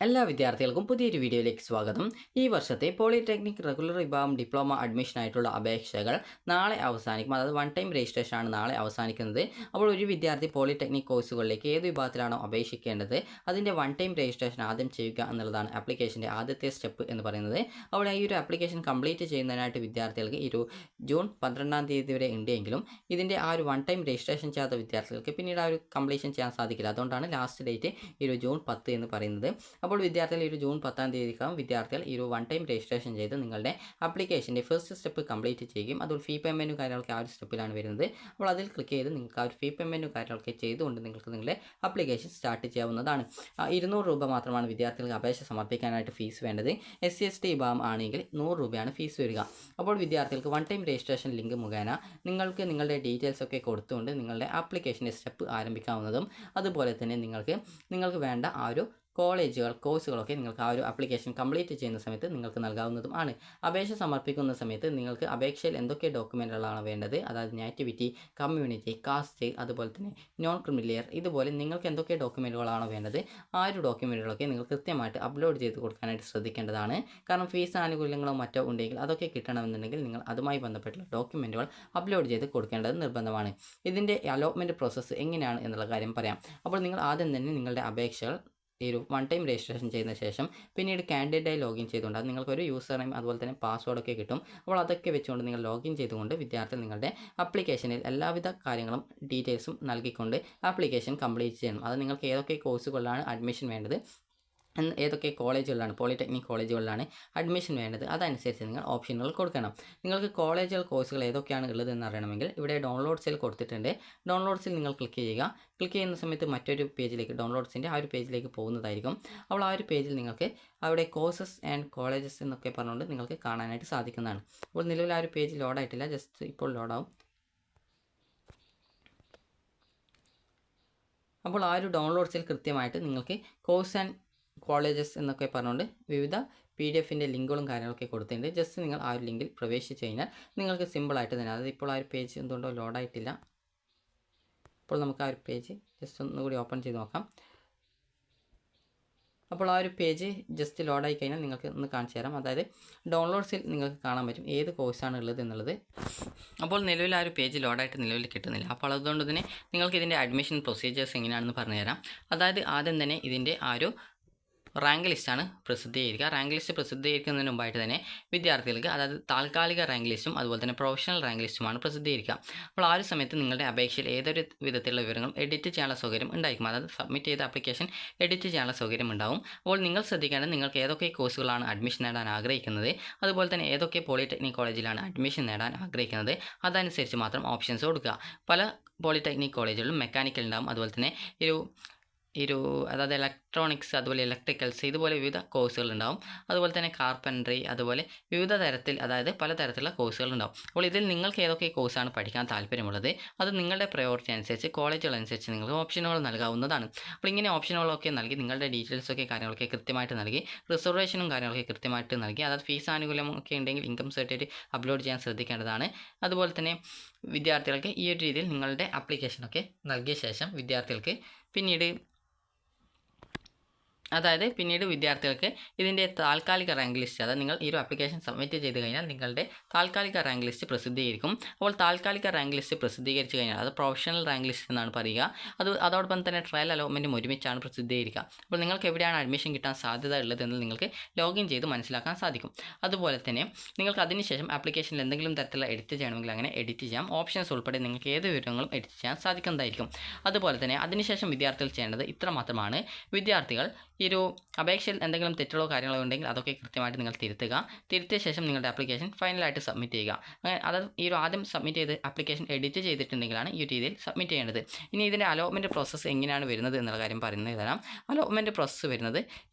എല്ലാ വിദ്യാർത്ഥികൾക്കും പുതിയൊരു വീഡിയോയിലേക്ക് സ്വാഗതം. ഈ വർഷത്തെ പോളിടെക്നിക് റെഗുലർ വിഭാഗം ഡിപ്ലോമ അഡ്മിഷനായിട്ടുള്ള അപേക്ഷകൾ നാളെ അവസാനിക്കും. അതായത് വൺ ടൈം രജിസ്ട്രേഷനാണ് നാളെ അവസാനിക്കുന്നത്. അപ്പോൾ ഒരു വിദ്യാർത്ഥി പോളിടെക്നിക് കോഴ്സുകളിലേക്ക് ഏത് വിഭാഗത്തിലാണോ അപേക്ഷിക്കേണ്ടത് അതിൻ്റെ വൺ ടൈം രജിസ്ട്രേഷൻ ആദ്യം ചെയ്യുക എന്നുള്ളതാണ് ആപ്ലിക്കേഷൻ്റെ ആദ്യത്തെ സ്റ്റെപ്പ് എന്ന് പറയുന്നത്. അവിടെ ഈ ഒരു ആപ്ലിക്കേഷൻ കംപ്ലീറ്റ് ചെയ്യുന്നതിനായിട്ട് വിദ്യാർത്ഥികൾക്ക് ഈ ഒരു ജൂൺ 12-ാം തീയതി വരെ ഉണ്ടെങ്കിലും ഇതിൻ്റെ ആ ഒരു വൺ ടൈം രജിസ്ട്രേഷൻ ചെയ്യാത്ത വിദ്യാർത്ഥികൾക്ക് പിന്നീട് ആ ഒരു കംപ്ലീഷൻ ചെയ്യാൻ സാധിക്കില്ല. അതുകൊണ്ടാണ് ലാസ്റ്റ് ഡേറ്റ് ഈ ഒരു ജൂൺ 10 എന്ന് പറയുന്നത്. അപ്പോൾ വിദ്യാർത്ഥികൾ ഈ ഒരു ജൂൺ 10-ാം തീയതിക്കകം വിദ്യാർത്ഥികൾ ഈ ഒരു വൺ ടൈം രജിസ്ട്രേഷൻ ചെയ്ത് നിങ്ങളുടെ ആപ്ലിക്കേഷൻ്റെ ഫസ്റ്റ് സ്റ്റെപ്പ് കംപ്ലീറ്റ് ചെയ്യുകയും അതുപോലെ ഫീ പേയ്മെൻറ്റും കാര്യങ്ങളൊക്കെ ആ ഒരു സ്റ്റെപ്പിലാണ് വരുന്നത്. അപ്പോൾ അതിൽ ക്ലിക്ക് ചെയ്ത് നിങ്ങൾക്ക് ആ ഒരു ഫീ പേയ്മെൻറ്റും കാര്യങ്ങളൊക്കെ ചെയ്തുകൊണ്ട് നിങ്ങൾക്ക് നിങ്ങളുടെ ആപ്ലിക്കേഷൻ സ്റ്റാർട്ട് ചെയ്യാവുന്നതാണ്. 200 രൂപ മാത്രമാണ് വിദ്യാർത്ഥികൾക്ക് അപേക്ഷ സമർപ്പിക്കാനായിട്ട് ഫീസ് വേണ്ടത്. SC/ST വിഭാഗം ആണെങ്കിൽ 100 രൂപയാണ് ഫീസ് വരിക. അപ്പോൾ വിദ്യാർത്ഥികൾക്ക് വൺ ടൈം രജിസ്ട്രേഷൻ ലിങ്ക് മുഖേന നിങ്ങൾക്ക് നിങ്ങളുടെ ഡീറ്റെയിൽസ് ഒക്കെ കൊടുത്തുകൊണ്ട് നിങ്ങളുടെ ആപ്ലിക്കേഷൻ്റെ സ്റ്റെപ്പ് ആരംഭിക്കാവുന്നതും അതുപോലെ തന്നെ നിങ്ങൾക്ക് വേണ്ട ആ ഒരു കോഴ്സുകളൊക്കെ നിങ്ങൾക്ക് ആ ഒരു ആപ്ലിക്കേഷൻ കംപ്ലീറ്റ് ചെയ്യുന്ന സമയത്ത് നിങ്ങൾക്ക് നൽകാവുന്നതും ആണ്. അപേക്ഷ സമർപ്പിക്കുന്ന സമയത്ത് നിങ്ങൾക്ക് അപേക്ഷയിൽ എന്തൊക്കെ ഡോക്യുമെൻറ്റുകളാണ് വേണ്ടത്, അതായത് നേറ്റിവിറ്റി, കമ്മ്യൂണിറ്റി, കാസ്റ്റ്, അതുപോലെ തന്നെ നോൺ ക്രിമിലിയർ, ഇതുപോലെ നിങ്ങൾക്ക് എന്തൊക്കെ ഡോക്യുമെൻറ്റുകളാണോ വേണ്ടത് ആ ഒരു ഡോക്യുമെൻറ്റുകളൊക്കെ നിങ്ങൾ കൃത്യമായിട്ട് അപ്ലോഡ് ചെയ്ത് കൊടുക്കാനായിട്ട് ശ്രദ്ധിക്കേണ്ടതാണ്. കാരണം ഫീസ് ആനുകൂല്യങ്ങളോ മറ്റോ ഉണ്ടെങ്കിൽ അതൊക്കെ കിട്ടണമെന്നുണ്ടെങ്കിൽ നിങ്ങൾ അതുമായി ബന്ധപ്പെട്ടുള്ള ഡോക്യുമെൻറ്റുകൾ അപ്ലോഡ് ചെയ്ത് കൊടുക്കേണ്ടത് നിർബന്ധമാണ്. ഇതിൻ്റെ അലോട്ട്മെൻറ്റ് പ്രോസസ്സ് എങ്ങനെയാണ് എന്നുള്ള കാര്യം പറയാം. അപ്പോൾ നിങ്ങൾ ആദ്യം തന്നെ നിങ്ങളുടെ അപേക്ഷകൾ ഈ ഒരു വൺ ടൈം രജിസ്ട്രേഷൻ ചെയ്തതിന് ശേഷം പിന്നീട് കാൻഡിഡേറ്റായി ലോഗിൻ ചെയ്തുകൊണ്ട് അത് നിങ്ങൾക്കൊരു യൂസർ നെയിം അതുപോലെ തന്നെ പാസ്വേഡൊക്കെ കിട്ടും. അപ്പോൾ അതൊക്കെ വെച്ചുകൊണ്ട് നിങ്ങൾ ലോഗിൻ ചെയ്തുകൊണ്ട് വിദ്യാർത്ഥികൾ നിങ്ങളുടെ ആപ്ലിക്കേഷനിൽ എല്ലാവിധ കാര്യങ്ങളും ഡീറ്റെയിൽസും നൽകിക്കൊണ്ട് ആപ്ലിക്കേഷൻ കംപ്ലീറ്റ് ചെയ്യണം. അത് നിങ്ങൾക്ക് ഏതൊക്കെ കോഴ്സുകളിലാണ് അഡ്മിഷൻ വേണ്ടത്, ഏതൊക്കെ കോളേജുകളിലാണ് പോളിടെക്നിക് കോളേജുകളിലാണ് അഡ്മിഷൻ വേണ്ടത് അതനുസരിച്ച് നിങ്ങൾ ഓപ്ഷനുകൾ കൊടുക്കണം. നിങ്ങൾക്ക് കോഴ്സുകൾ ഏതൊക്കെയാണ് ഉള്ളതെന്ന് അറിയണമെങ്കിൽ ഇവിടെ ഡൗൺലോഡ്സിൽ കൊടുത്തിട്ടുണ്ട്. ഡൗൺലോഡ്സിൽ നിങ്ങൾ ക്ലിക്ക് ചെയ്യുന്ന സമയത്ത് മറ്റൊരു പേജിലേക്ക് ഡൗൺലോഡ്സിൻ്റെ ആ ഒരു പേജിലേക്ക് പോകുന്നതായിരിക്കും. അപ്പോൾ ആ ഒരു പേജിൽ നിങ്ങൾക്ക് അവിടെ കോഴ്സസ് ആൻഡ് കോളേജസ് എന്നൊക്കെ പറഞ്ഞുകൊണ്ട് നിങ്ങൾക്ക് കാണാനായിട്ട് സാധിക്കുന്നതാണ്. അപ്പോൾ നിലവിൽ ആ ഒരു പേജ് ലോഡായിട്ടില്ല, ജസ്റ്റ് ഇപ്പോൾ ലോഡാവും. അപ്പോൾ ആ ഒരു ഡൗൺലോഡ്സിൽ കൃത്യമായിട്ട് നിങ്ങൾക്ക് കോഴ്സ് ആൻഡ് കോളേജസ് എന്നൊക്കെ പറഞ്ഞുകൊണ്ട് വിവിധ PDF-ൻ്റെ ലിങ്കുകളും കാര്യങ്ങളൊക്കെ കൊടുത്തിട്ടുണ്ട്. ജസ്റ്റ് നിങ്ങൾ ആ ഒരു ലിങ്കിൽ പ്രവേശിച്ച് കഴിഞ്ഞാൽ നിങ്ങൾക്ക് സിമ്പിളായിട്ട് തന്നെ, അതായത് ഇപ്പോൾ ആ ഒരു പേജ് എന്തുകൊണ്ടോ ലോഡായിട്ടില്ല. അപ്പോൾ നമുക്ക് ആ ഒരു പേജ് ജസ്റ്റ് ഒന്നുകൂടി ഓപ്പൺ ചെയ്ത് നോക്കാം. അപ്പോൾ ആ ഒരു പേജ് ജസ്റ്റ് ലോഡായി കഴിഞ്ഞാൽ നിങ്ങൾക്ക് ഒന്ന് കാണിച്ചു തരാം. അതായത് ഡൗൺലോഡ്സിൽ നിങ്ങൾക്ക് കാണാൻ പറ്റും ഏത് കോഴ്സാണ് ഉള്ളത് എന്നുള്ളത്. അപ്പോൾ നിലവിൽ ആ ഒരു പേജ് ലോഡായിട്ട് നിലവിൽ കിട്ടുന്നില്ല. അപ്പോൾ അതുകൊണ്ട് തന്നെ നിങ്ങൾക്ക് ഇതിൻ്റെ അഡ്മിഷൻ പ്രൊസീജിയേഴ്സ് എങ്ങനെയാണെന്ന് പറഞ്ഞുതരാം. അതായത് ആദ്യം തന്നെ ഇതിൻ്റെ ആ ഒരു റാങ്ക് ലിസ്റ്റാണ് പ്രസിദ്ധീകരിക്കുക. റാങ്ക് ലിസ്റ്റ് പ്രസിദ്ധീകരിക്കുന്നതിന് മുമ്പായിട്ട് തന്നെ വിദ്യാർത്ഥികൾക്ക് അതായത് താൽക്കാലിക റാങ്ക് ലിസ്റ്റും അതുപോലെ തന്നെ പ്രൊഫഷണൽ റാങ്ക് ലിസ്റ്റുമാണ് പ്രസിദ്ധീകരിക്കുക. അപ്പോൾ ആ ഒരു സമയത്ത് നിങ്ങളുടെ അപേക്ഷയിൽ ഏതൊരു വിധത്തിലുള്ള വിവരങ്ങളും എഡിറ്റ് ചെയ്യാനുള്ള സൗകര്യം ഉണ്ടായിരിക്കും. അതായത് സബ്മിറ്റ് ചെയ്ത ആപ്ലിക്കേഷൻ എഡിറ്റ് ചെയ്യാനുള്ള സൗകര്യം ഉണ്ടാവും. അപ്പോൾ നിങ്ങൾ ശ്രദ്ധിക്കേണ്ടത് നിങ്ങൾക്ക് ഏതൊക്കെ കോഴ്സുകളാണ് അഡ്മിഷൻ നേടാൻ ആഗ്രഹിക്കുന്നത്, അതുപോലെ തന്നെ ഏതൊക്കെ പോളിടെക്നിക് കോളേജിലാണ് അഡ്മിഷൻ നേടാൻ ആഗ്രഹിക്കുന്നത് അതനുസരിച്ച് മാത്രം ഓപ്ഷൻസ് കൊടുക്കുക. പല പോളിടെക്നിക് കോളേജുകളിലും മെക്കാനിക്കൽ ഉണ്ടാകും, അതുപോലെ തന്നെ അതായത് ഇലക്ട്രോണിക്സ്, അതുപോലെ ഇലക്ട്രിക്കൽസ്, ഇതുപോലെ വിവിധ കോഴ്സുകൾ ഉണ്ടാവും. അതുപോലെ തന്നെ കാർപ്പൻട്രി, അതുപോലെ വിവിധ തരത്തിൽ അതായത് പലതരത്തിലുള്ള കോഴ്സുകൾ ഉണ്ടാവും. അപ്പോൾ ഇതിൽ നിങ്ങൾക്ക് ഏതൊക്കെ കോഴ്സാണ് പഠിക്കാൻ താല്പര്യമുള്ളത് അത് നിങ്ങളുടെ പ്രയോറിറ്റി അനുസരിച്ച് കോളേജുകൾ അനുസരിച്ച് നിങ്ങൾക്ക് ഓപ്ഷനുകൾ നൽകാവുന്നതാണ്. അപ്പോൾ ഇങ്ങനെ ഓപ്ഷനുകളൊക്കെ നൽകി നിങ്ങളുടെ ഡീറ്റെയിൽസൊക്കെ കാര്യങ്ങളൊക്കെ കൃത്യമായിട്ട് നൽകി റിസർവേഷനും കാര്യങ്ങളൊക്കെ കൃത്യമായിട്ട് നൽകി, അതായത് ഫീസ് ആനുകൂല്യമൊക്കെ ഉണ്ടെങ്കിൽ ഇൻകം സർട്ടിഫിക്കറ്റ് അപ്ലോഡ് ചെയ്യാൻ ശ്രദ്ധിക്കേണ്ടതാണ്. അതുപോലെ വിദ്യാർത്ഥികൾക്ക് ഈ ഒരു രീതിയിൽ നിങ്ങളുടെ ആപ്ലിക്കേഷനൊക്കെ നൽകിയ ശേഷം വിദ്യാർത്ഥികൾക്ക് പിന്നീട് വിദ്യാർത്ഥികൾക്ക് ഇതിൻ്റെ താൽക്കാലിക റാങ്ക് ലിസ്റ്റ്, അതായത് നിങ്ങൾ ഈ ഒരു ആപ്ലിക്കേഷൻ സബ്മിറ്റ് ചെയ്ത് കഴിഞ്ഞാൽ നിങ്ങളുടെ താൽക്കാലിക റാങ്ക് ലിസ്റ്റ് പ്രസിദ്ധീകരിക്കും. അപ്പോൾ താൽക്കാലിക റാങ്ക് ലിസ്റ്റ് പ്രസിദ്ധീകരിച്ച് കഴിഞ്ഞാൽ അത് പ്രൊഫഷണൽ റാങ്ക് ലിസ്റ്റ് എന്നാണ് പറയുക. അതോടൊപ്പം തന്നെ ട്രയൽ അലോട്ട്മെൻറ്റും ഒരുമിച്ചാണ് പ്രസിദ്ധീകരിക്കുക. അപ്പോൾ നിങ്ങൾക്ക് എവിടെയാണ് അഡ്മിഷൻ കിട്ടാൻ സാധ്യത ഉള്ളതെന്ന് നിങ്ങൾക്ക് ലോഗിൻ ചെയ്ത് മനസ്സിലാക്കാൻ സാധിക്കും. അതുപോലെ തന്നെ നിങ്ങൾക്ക് അതിനുശേഷം ആപ്ലിക്കേഷനിൽ എന്തെങ്കിലും തരത്തിലുള്ള എഡിറ്റ് ചെയ്യണമെങ്കിൽ അങ്ങനെ എഡിറ്റ് ചെയ്യാം. ഓപ്ഷൻസ് ഉൾപ്പെടെ നിങ്ങൾക്ക് ഏത് വിവരങ്ങളും എഡിറ്റ് ചെയ്യാൻ സാധിക്കുന്നതായിരിക്കും. അതുപോലെ തന്നെ അതിനുശേഷം വിദ്യാർത്ഥികൾ ചെയ്യേണ്ടത് ഇത്ര മാത്രമാണ്. വിദ്യാർത്ഥികൾ ഈ ഒരു അപേക്ഷയിൽ എന്തെങ്കിലും തെറ്റുകളോ കാര്യങ്ങളോ ഉണ്ടെങ്കിൽ അതൊക്കെ കൃത്യമായിട്ട് നിങ്ങൾ തിരുത്തിയ ശേഷം നിങ്ങളുടെ ആപ്ലിക്കേഷൻ ഫൈനലായിട്ട് സബ്മിറ്റ് ചെയ്യുക. അങ്ങനെ അതായത് ഈ ഒരു ആദ്യം സബ്മിറ്റ് ചെയ്ത് ആപ്ലിക്കേഷൻ എഡിറ്റ് ചെയ്തിട്ടുണ്ടെങ്കിലാണ് ഈ രീതിയിൽ സബ്മിറ്റ് ചെയ്യേണ്ടത്. ഇനി ഇതിൻ്റെ അലോട്ട്മെൻറ്റ് പ്രോസസ്സ് എങ്ങനെയാണ് വരുന്നത് എന്നുള്ള കാര്യം പറയുന്നത് തരാം. അലോട്ട്മെൻറ്റ് പ്രോസസ്സ് വരുന്നത്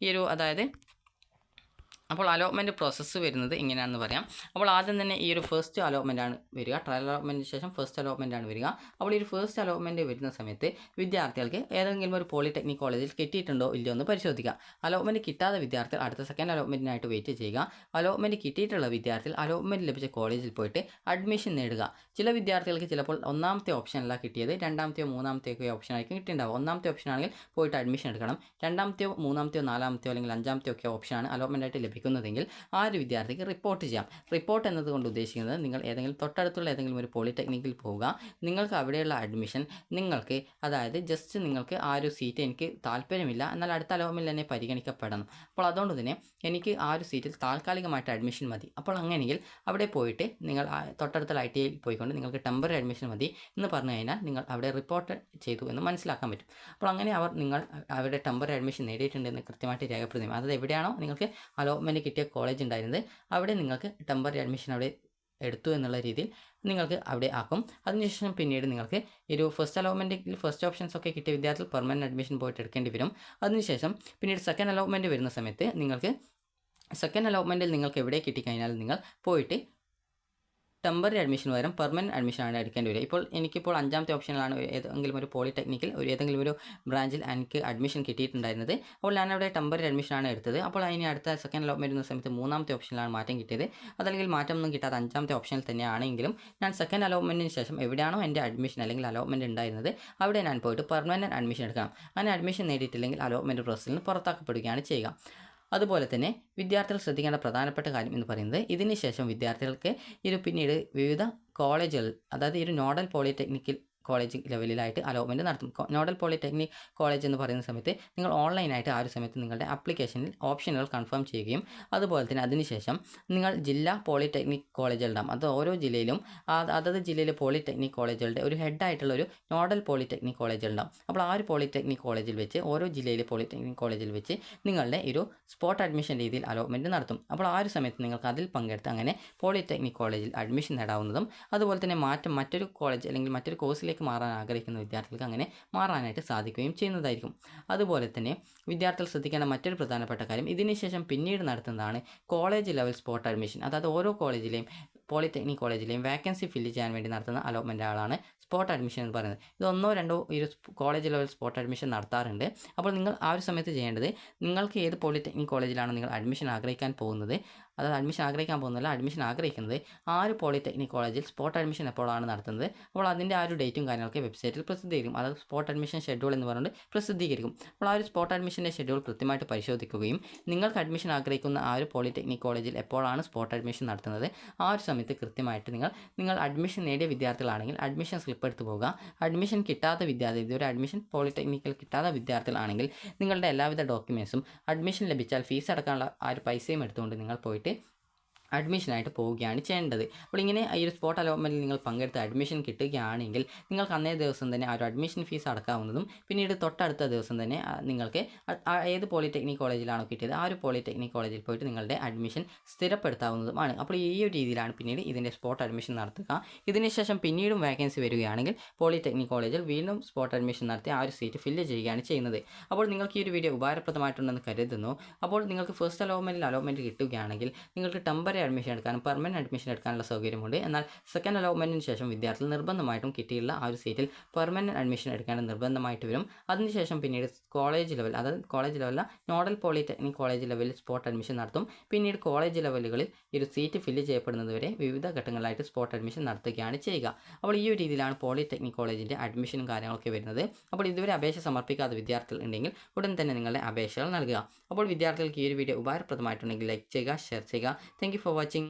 അതായത് അപ്പോൾ അലോട്ട്മെൻറ്റ് പ്രോസസ്സ് വരുന്നത് ഇങ്ങനെയാണെന്ന് പറയാം. അപ്പോൾ ആദ്യം തന്നെ ഈ ഒരു ഫസ്റ്റ് അലോട്ട്മെൻ്റ് ആണ് വരിക. ട്രയൽ അലോട്ട്മെൻറ്റിന് ശേഷം ഫസ്റ്റ് അലോട്ട്മെൻ്റ് ആണ് വരിക. അപ്പോൾ ഈ ഒരു ഫസ്റ്റ് അലോട്ട്മെൻറ്റ് വരുന്ന സമയത്ത് വിദ്യാർത്ഥികൾക്ക് ഏതെങ്കിലും ഒരു പോളിടെക്നിക് കോളേജിൽ കിട്ടിയിട്ടുണ്ടോ ഇല്ലയോ എന്ന് പരിശോധിക്കുക. അലോട്ട്മെൻറ്റ് കിട്ടാത്ത വിദ്യാർത്ഥികൾ അടുത്ത സെക്കൻഡ് അലോട്ട്മെൻറ്റിനായിട്ട് വെയിറ്റ് ചെയ്യുക. അലോട്ട്മെൻറ്റ് കിട്ടിയിട്ടുള്ള വിദ്യാർത്ഥികൾ അലോട്ട്മെൻറ്റ് ലഭിച്ച കോളേജിൽ പോയിട്ട് അഡ്മിഷൻ നേടുക. ചില വിദ്യാർത്ഥികൾക്ക് ചിലപ്പോൾ ഒന്നാമത്തെ ഓപ്ഷനല്ല കിട്ടിയത്, രണ്ടാമത്തെയോ മൂന്നാമത്തെയോ ഓപ്ഷൻ ആയിരിക്കും കിട്ടിയിട്ടുണ്ടാവും. ഒന്നാമത്തെ ഓപ്ഷൻ ആണെങ്കിൽ പോയിട്ട് അഡ്മിഷൻ എടുക്കണം. രണ്ടാമത്തെയോ മൂന്നാമത്തെയോ നാലാമത്തെയോ അല്ലെങ്കിൽ അഞ്ചാമത്തെയോ ഒക്കെ ഓപ്ഷനാണ് അലോട്ട്മെൻറ്റായിട്ട് ലഭിക്കുന്നതെങ്കിൽ ആ ഒരു വിദ്യാർത്ഥിക്ക് റിപ്പോർട്ട് ചെയ്യാം. റിപ്പോർട്ട് എന്നതുകൊണ്ട് ഉദ്ദേശിക്കുന്നത് നിങ്ങൾ ഏതെങ്കിലും തൊട്ടടുത്തുള്ള ഏതെങ്കിലും ഒരു പോളിടെക്നിക്കിൽ പോവുക. നിങ്ങൾക്ക് അവിടെയുള്ള അഡ്മിഷൻ നിങ്ങൾക്ക്, അതായത് ജസ്റ്റ് നിങ്ങൾക്ക് ആ ഒരു സീറ്റ് എനിക്ക് താല്പര്യമില്ല, എന്നാൽ അടുത്ത അലോട്ട്മെൻറ്റിൽ തന്നെ പരിഗണിക്കപ്പെടണം. അപ്പോൾ അതുകൊണ്ട് തന്നെ എനിക്ക് ആ ഒരു സീറ്റിൽ താൽക്കാലികമായിട്ട് അഡ്മിഷൻ മതി. അപ്പോൾ അങ്ങനെയെങ്കിൽ അവിടെ പോയിട്ട് നിങ്ങൾ തൊട്ടടുത്തുള്ള ITIയിൽ പോയിക്കൊണ്ട് നിങ്ങൾക്ക് ടെമ്പററി അഡ്മിഷൻ മതി എന്ന് പറഞ്ഞു കഴിഞ്ഞാൽ നിങ്ങൾ അവിടെ റിപ്പോർട്ട് ചെയ്തു എന്ന് മനസ്സിലാക്കാൻ പറ്റും. അപ്പോൾ അങ്ങനെ നിങ്ങൾ അവരുടെ ടെമ്പററി അഡ്മിഷൻ നേടിയിട്ടുണ്ടെന്ന് കൃത്യമായിട്ട് രേഖപ്പെടുത്തും. അതായത് എവിടെയാണോ നിങ്ങൾക്ക് അലോട്ട്മെൻറ്റ് കിട്ടിയ കോളേജ് ഉണ്ടായിരുന്നത് അവിടെ നിങ്ങൾക്ക് ടെമ്പററി അഡ്മിഷൻ അവിടെ എടുത്തു എന്നുള്ള രീതിയിൽ നിങ്ങൾക്ക് അവിടെ ആക്കും. അതിനുശേഷം പിന്നീട് നിങ്ങൾക്ക് ഒരു ഫസ്റ്റ് അലോട്ട്മെൻറ്റിൽ ഫസ്റ്റ് ഓപ്ഷൻസ് ഒക്കെ കിട്ടിയ വിദ്യാർത്ഥികൾ പെർമനൻറ്റ് അഡ്മിഷൻ പോയിട്ട് എടുക്കേണ്ടി വരും. അതിനുശേഷം പിന്നീട് സെക്കൻഡ് അലോട്ട്മെൻറ്റ് വരുന്ന സമയത്ത് നിങ്ങൾക്ക് സെക്കൻഡ് അലോട്ട്മെൻറ്റിൽ നിങ്ങൾക്ക് എവിടെ കിട്ടിക്കഴിഞ്ഞാൽ നിങ്ങൾ പോയിട്ട് ടെമ്പററി അഡ്മിഷന് പകരം പെർമനൻറ്റ് അഡ്മിഷനാണ് എടുക്കേണ്ടി വരിക. എനിക്കിപ്പോൾ അഞ്ചാമത്തെ ഓപ്ഷനിലാണ് ഏതെങ്കിലും ഒരു പോളിടെക്നിക്കിൽ ഏതെങ്കിലും ഒരു ബ്രാഞ്ചിൽ എനിക്ക് അഡ്മിഷൻ കിട്ടിയിട്ടുണ്ടായിരുന്നത്. അപ്പോൾ ഞാനവിടെ ടെമ്പററി അഡ്മിഷനാണ് എടുത്തത്. അപ്പോൾ അതിന് അടുത്ത സെക്കൻഡ് അലോട്ട്മെൻറ്റ് വരുന്ന സമയത്ത് മൂന്നാമത്തെ ഓപ്ഷനിലാണ് മാറ്റം കിട്ടിയത്. അതല്ലെങ്കിൽ മാറ്റമൊന്നും കിട്ടാത്ത അഞ്ചാമത്തെ ഓപ്ഷനിൽ തന്നെയാണെങ്കിലും ഞാൻ സെക്കൻഡ് അലോട്ട്മെൻറ്റിന് ശേഷം എവിടെയാണോ എൻ്റെ അഡ്മിഷൻ അല്ലെങ്കിൽ അലോട്ട്മെൻറ്റ് ഉണ്ടായിരുന്നത് അവിടെ ഞാൻ പോയിട്ട് പെർമനൻറ്റ് അഡ്മിഷൻ എടുക്കണം. അങ്ങനെ അഡ്മിഷൻ നേടിയിട്ടില്ലെങ്കിൽ അലോട്ട്മെൻറ്റ് പ്രോസസ്സിൽ നിന്ന് പുറത്താക്കപ്പെടുകയാണ് ചെയ്യുക. അതുപോലെ തന്നെ വിദ്യാർത്ഥികൾ ശ്രദ്ധിക്കേണ്ട പ്രധാനപ്പെട്ട കാര്യം എന്ന് പറയുന്നത് ഇതിന് ശേഷം വിദ്യാർത്ഥികൾക്ക് പിന്നീട് വിവിധ കോളേജുകൾ, അതായത് ഈ ഒരു നോഡൽ പോളിടെക്നിക്കൽ കോളേജ് ലെവലിലായിട്ട് അലോട്ട്മെൻറ്റ് നടത്തും. നോഡൽ പോളിടെക്നിക് കോളേജ് എന്ന് പറയുന്ന സമയത്ത് നിങ്ങൾ ഓൺലൈനായിട്ട് ആ ഒരു സമയത്ത് നിങ്ങളുടെ ആപ്ലിക്കേഷനിൽ ഓപ്ഷനുകൾ കൺഫേം ചെയ്യുകയും അതുപോലെ തന്നെ അതിനുശേഷം നിങ്ങൾ ജില്ലാ പോളിടെക്നിക് കോളേജുകളുണ്ടാകും. അത് ഓരോ ജില്ലയിലും അതത് ജില്ലയിലെ പോളിടെക്നിക് കോളേജുകളുടെ ഒരു ഹെഡായിട്ടുള്ള ഒരു നോഡൽ പോളിടെക്നിക് കോളേജുകളുണ്ടാകും. അപ്പോൾ ആ ഒരു പോളിടെക്നിക് കോളേജിൽ വെച്ച് ഓരോ ജില്ലയിലെ പോളിടെക്നിക് കോളേജിൽ വെച്ച് നിങ്ങളുടെ ഒരു സ്പോട്ട് അഡ്മിഷൻ രീതിയിൽ അലോട്ട്മെൻറ്റ് നടത്തും. അപ്പോൾ ആ ഒരു സമയത്ത് നിങ്ങൾക്ക് അതിൽ പങ്കെടുത്ത് അങ്ങനെ പോളിടെക്നിക് കോളേജിൽ അഡ്മിഷൻ നേടാവുന്നതും അതുപോലെ തന്നെ മറ്റൊരു കോളേജ് അല്ലെങ്കിൽ മറ്റൊരു കോഴ്സിലേക്ക് മാറാൻ ആഗ്രഹിക്കുന്ന വിദ്യാർത്ഥികൾക്ക് അങ്ങനെ മാറാനായിട്ട് സാധിക്കുകയും ചെയ്യുന്നതായിരിക്കും. അതുപോലെ തന്നെ വിദ്യാർത്ഥികൾ ശ്രദ്ധിക്കേണ്ട മറ്റൊരു പ്രധാനപ്പെട്ട കാര്യം ഇതിനുശേഷം പിന്നീട് നടത്തുന്നതാണ് കോളേജ് ലെവൽ സ്പോട്ട് അഡ്മിഷൻ. അതായത് ഓരോ കോളേജിലെയും പോളിടെക്നിക് കോളേജിലെയും വേക്കൻസി ഫില്ല് ചെയ്യാൻ വേണ്ടി നടത്തുന്ന അലോട്ട്മെൻറ്റുകളാണ് സ്പോട്ട് അഡ്മിഷൻ എന്ന് പറയുന്നത്. ഇത് ഒന്നോ രണ്ടോ ഈ കോളേജ് ലെവൽ സ്പോട്ട് അഡ്മിഷൻ നടത്താറുണ്ട്. അപ്പോൾ നിങ്ങൾ ആ ഒരു സമയത്ത് ചെയ്യേണ്ടത് നിങ്ങൾക്ക് ഏത് പോളിടെക്നിക് കോളേജിലാണ് നിങ്ങൾ അഡ്മിഷൻ ആഗ്രഹിക്കാൻ പോകുന്നത്, അതായത് അഡ്മിഷൻ ആഗ്രഹിക്കുന്നത് ആ ഒരു പോളിടെക്നിക് കോളേജിൽ സ്പോട്ട് അഡ്മിഷൻ എപ്പോഴാണ് നടത്തുന്നത് അപ്പോൾ അതിൻ്റെ ആ ഒരു ഡേറ്റും കാര്യങ്ങളൊക്കെ വെബ്സൈറ്റിൽ പ്രസിദ്ധീകരിക്കും. അതായത് സ്പോട്ട് അഡ്മിഷൻ ഷെഡ്യൂൾ എന്ന് പറഞ്ഞുകൊണ്ട് പ്രസിദ്ധീകരിക്കും. അപ്പോൾ ആ ഒരു സ്പോട്ട് അഡ്മിഷൻ്റെ ഷെഡ്യൂൾ കൃത്യമായിട്ട് പരിശോധിക്കുകയും നിങ്ങൾക്ക് അഡ്മിഷൻ ആഗ്രഹിക്കുന്ന ആ ഒരു പോളിടെക്നിക് കോളേജിൽ എപ്പോഴാണ് സ്പോട്ട് അഡ്മിഷൻ നടത്തുന്നത് ആ ഒരു സമയത്ത് കൃത്യമായിട്ട് നിങ്ങൾ അഡ്മിഷൻ നേടിയ വിദ്യാർത്ഥികളാണെങ്കിൽ അഡ്മിഷൻ സ്ലിപ്പ് എടുത്ത് പോകുക. അഡ്മിഷൻ കിട്ടാത്ത വിദ്യാർത്ഥി, ഇതൊരു അഡ്മിഷൻ പോളിടെക്നിക്കിൽ കിട്ടാത്ത വിദ്യാർത്ഥികളാണെങ്കിൽ നിങ്ങളുടെ എല്ലാവിധ ഡോക്യുമെൻറ്റ്സും അഡ്മിഷൻ ലഭിച്ചാൽ ഫീസ് അടക്കാനുള്ള ആ ഒരു പൈസയും എടുത്തുകൊണ്ട് നിങ്ങൾ പോയിട്ട് അഡ്മിഷനായിട്ട് പോവുകയാണ് ചെയ്യേണ്ടത്. അപ്പോൾ ഇങ്ങനെ ഈ ഒരു സ്പോട്ട് അലോട്ട്മെൻറ്റിൽ നിങ്ങൾ പങ്കെടുത്ത് അഡ്മിഷൻ കിട്ടുകയാണെങ്കിൽ നിങ്ങൾക്ക് അന്നേ ദിവസം തന്നെ ആ ഒരു അഡ്മിഷൻ ഫീസ് അടക്കാവുന്നതും പിന്നീട് തൊട്ടടുത്ത ദിവസം തന്നെ നിങ്ങൾക്ക് ഏത് പോളിടെക്നിക് കോളേജിലാണോ കിട്ടിയത് ആ ഒരു പോളിടെക്നിക് കോളേജിൽ പോയിട്ട് നിങ്ങളുടെ അഡ്മിഷൻ സ്ഥിരപ്പെടുത്താവുന്നതുമാണ്. അപ്പോൾ ഈ ഒരു രീതിയിലാണ് പിന്നീട് ഇതിൻ്റെ സ്പോട്ട് അഡ്മിഷൻ നടത്തുക. ഇതിനുശേഷം പിന്നീടും വേക്കൻസി വരികയാണെങ്കിൽ പോളിടെക്നിക് കോളേജിൽ വീണ്ടും സ്പോട്ട് അഡ്മിഷൻ നടത്തി ആ ഒരു സീറ്റ് ഫില്ല് ചെയ്യുകയാണ് ചെയ്യുന്നത്. അപ്പോൾ നിങ്ങൾക്ക് ഈ ഒരു വീഡിയോ ഉപകാരപ്രദമായിട്ടുണ്ടെന്ന് കരുതുന്നു. അപ്പോൾ നിങ്ങൾക്ക് ഫസ്റ്റ് അലോട്ട്മെൻറ്റ് കിട്ടുകയാണെങ്കിൽ നിങ്ങൾക്ക് ടെമ്പററി അഡ്മിഷൻ എടുക്കാനും പെർമനൻറ്റ് അഡ്മിഷൻ എടുക്കാനുള്ള സൗകര്യമുണ്ട്. എന്നാൽ സെക്കൻഡ് അലോട്ട്മെൻറ്റിന് ശേഷം വിദ്യാർത്ഥികൾ നിർബന്ധമായിട്ടും കിട്ടിയുള്ള ആ ഒരു സീറ്റിൽ പെർമനൻറ്റ് അഡ്മിഷൻ എടുക്കാൻ നിർബന്ധമായിട്ട് വരും. അതിനുശേഷം പിന്നീട് കോളേജ് ലെവൽ, അതായത് കോളേജ് ലെവലിൽ നോഡൽ പോളിടെക്നിക് കോളേജ് ലെവലിൽ സ്പോട്ട് അഡ്മിഷൻ നടത്തും. പിന്നീട് കോളേജ് ലെവലുകളിൽ ഈ ഒരു സീറ്റ് ഫില്ല് ചെയ്യപ്പെടുന്നതുവരെ വിവിധ ഘട്ടങ്ങളിലായിട്ട് സ്പോട്ട് അഡ്മിഷൻ നടത്തുകയാണ് ചെയ്യുക. അപ്പോൾ ഈ ഒരു രീതിയിലാണ് പോളിടെക്നിക് കോളേജിൻ്റെ അഡ്മിഷനും കാര്യങ്ങളൊക്കെ വരുന്നത്. അപ്പോൾ ഇതുവരെ അപേക്ഷ സമർപ്പിക്കാത്ത വിദ്യാർത്ഥികൾ ഉണ്ടെങ്കിൽ ഉടൻ തന്നെ നിങ്ങളുടെ അപേക്ഷകൾ നൽകുക. അപ്പോൾ വിദ്യാർത്ഥികൾക്ക് ഈ ഒരു വീഡിയോ ഉപകാരപ്രദമായിട്ടുണ്ടെങ്കിൽ ലൈക്ക് ചെയ്യുക, ഷെയർ ചെയ്യുക. Thank you for watching.